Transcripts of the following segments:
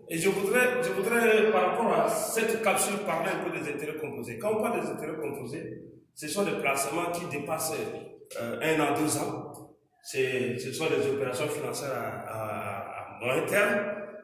Et je voudrais, par rapport à cette capsule, parler un peu des intérêts composés. Quand on parle des intérêts composés, ce sont des placements qui dépassent 1 an, 2 ans. Ce sont des opérations financières à moyen terme.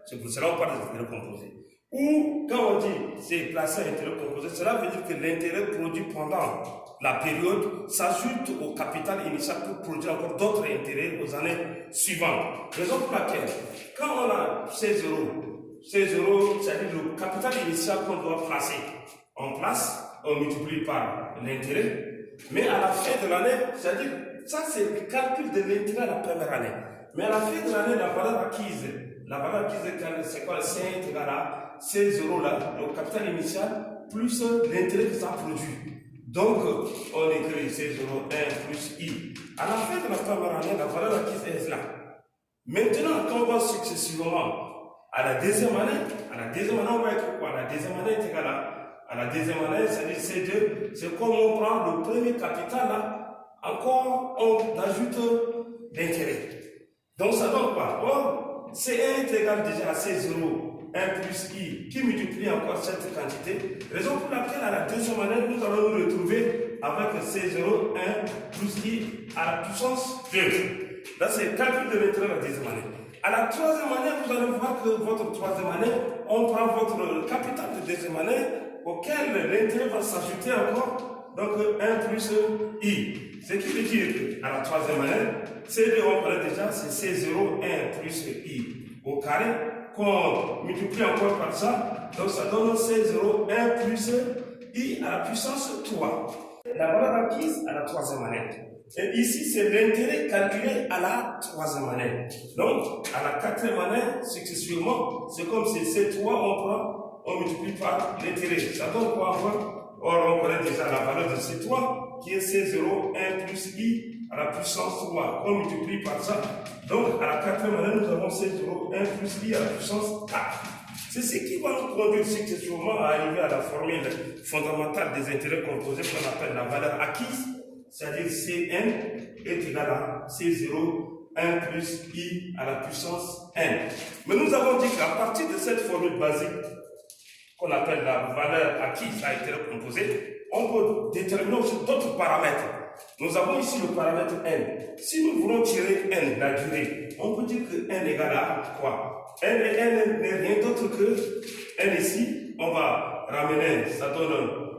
C'est pour cela qu'on parle des intérêts composés. Ou, quand on dit c'est placé à intérêt composé, cela veut dire que l'intérêt produit pendant la période s'ajoute au capital initial pour produire encore d'autres intérêts aux années suivantes. Raison pour laquelle, quand on a 16 euros, c'est-à-dire le capital initial qu'on doit placer en place, on multiplie par l'intérêt, mais à la fin de l'année, c'est-à-dire, ça c'est le calcul de l'intérêt à la première année. Mais à la fin de l'année, la valeur acquise, c'est quoi? C'est égal à 16 euros là, le capital initial, plus l'intérêt que ça produit. Donc, on écrit 16 euros 1 plus I. À la fin de la première année, la valeur acquise est là. Maintenant, quand on va successivement à la deuxième année, on va être quoi? La deuxième année est égale à la deuxième année, c'est-à-dire c'est comme on prend le premier capital là, encore on ajoute l'intérêt. Donc ça donne quoi? Or, C1 est égal déjà à 16 euros 1 plus I qui multiplie encore cette quantité. Raison pour laquelle à la deuxième année, nous allons nous retrouver avec 16 euros 1 plus I à la puissance 2. Là, c'est le calcul de l'intérêt de la deuxième année. À la troisième année, vous allez voir que votre troisième année, on prend votre capital de deuxième année auquel l'intérêt va s'ajouter encore, donc 1 plus I. Ce qui veut dire qu'à la troisième année, C2, on connaît déjà, c'est 16 euros 1 plus I au carré, qu'on multiplie encore par ça, donc ça donne 16 euros 1 plus I à la puissance 3. La valeur acquise à la troisième année. Et ici, c'est l'intérêt calculé à la troisième année. Donc, à la quatrième année, successivement, c'est comme si C3, on multiplie par l'intérêt. Ça donne quoi encore? Or, on connaît déjà la valeur de C3, qui est 16 euros 1 plus I à la puissance 3. On multiplie par ça. Donc, à la quatrième année, nous avons 16 euros 1 plus I à la puissance 4. C'est ce qui va nous conduire successivement à arriver à la formule fondamentale des intérêts composés qu'on appelle la valeur acquise, c'est-à-dire Cn est égal à C0 1 plus I à la puissance n. Mais nous avons dit qu'à partir de cette formule basique qu'on appelle la valeur acquise à intérêt composé, on peut déterminer aussi d'autres paramètres. Nous avons ici le paramètre n. Si nous voulons tirer n, la durée, on peut dire que n égale à quoi? N n'est rien d'autre que n ici. On va ramener, ça donne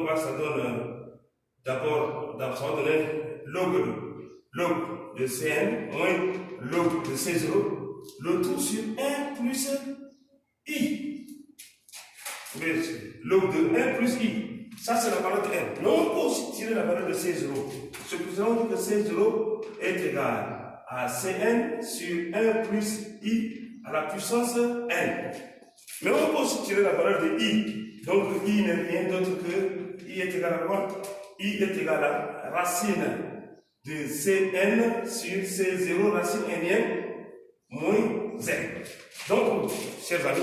quoi? Ça donne d'abord, ça va donner log de Cn moins log de C0, le tout sur 1 plus I. Log de 1 plus I. Ça, c'est la valeur de n. Mais on peut aussi tirer la valeur de C0. Ce que nous allons dire que C0 est égal à Cn sur 1 plus I à la puissance n. Mais on peut aussi tirer la valeur de I. Donc, I n'est rien d'autre que I est égal à quoi? I est égal à racine de Cn sur C0 racine n moins z. Donc, chers amis,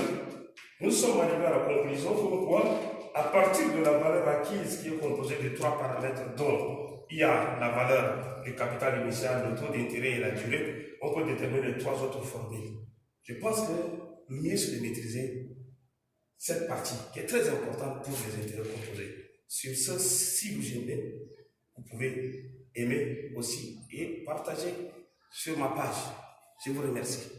nous sommes arrivés à la conclusion comme quoi, à partir de la valeur acquise qui est composée de 3 paramètres dont il y a la valeur du capital initial, le taux d'intérêt et la durée, on peut déterminer les 3 autres formules. Je pense que le mieux c'est de maîtriser cette partie qui est très importante pour les intérêts composés. Sur ce, si vous aimez, vous pouvez aimer aussi et partager sur ma page. Je vous remercie.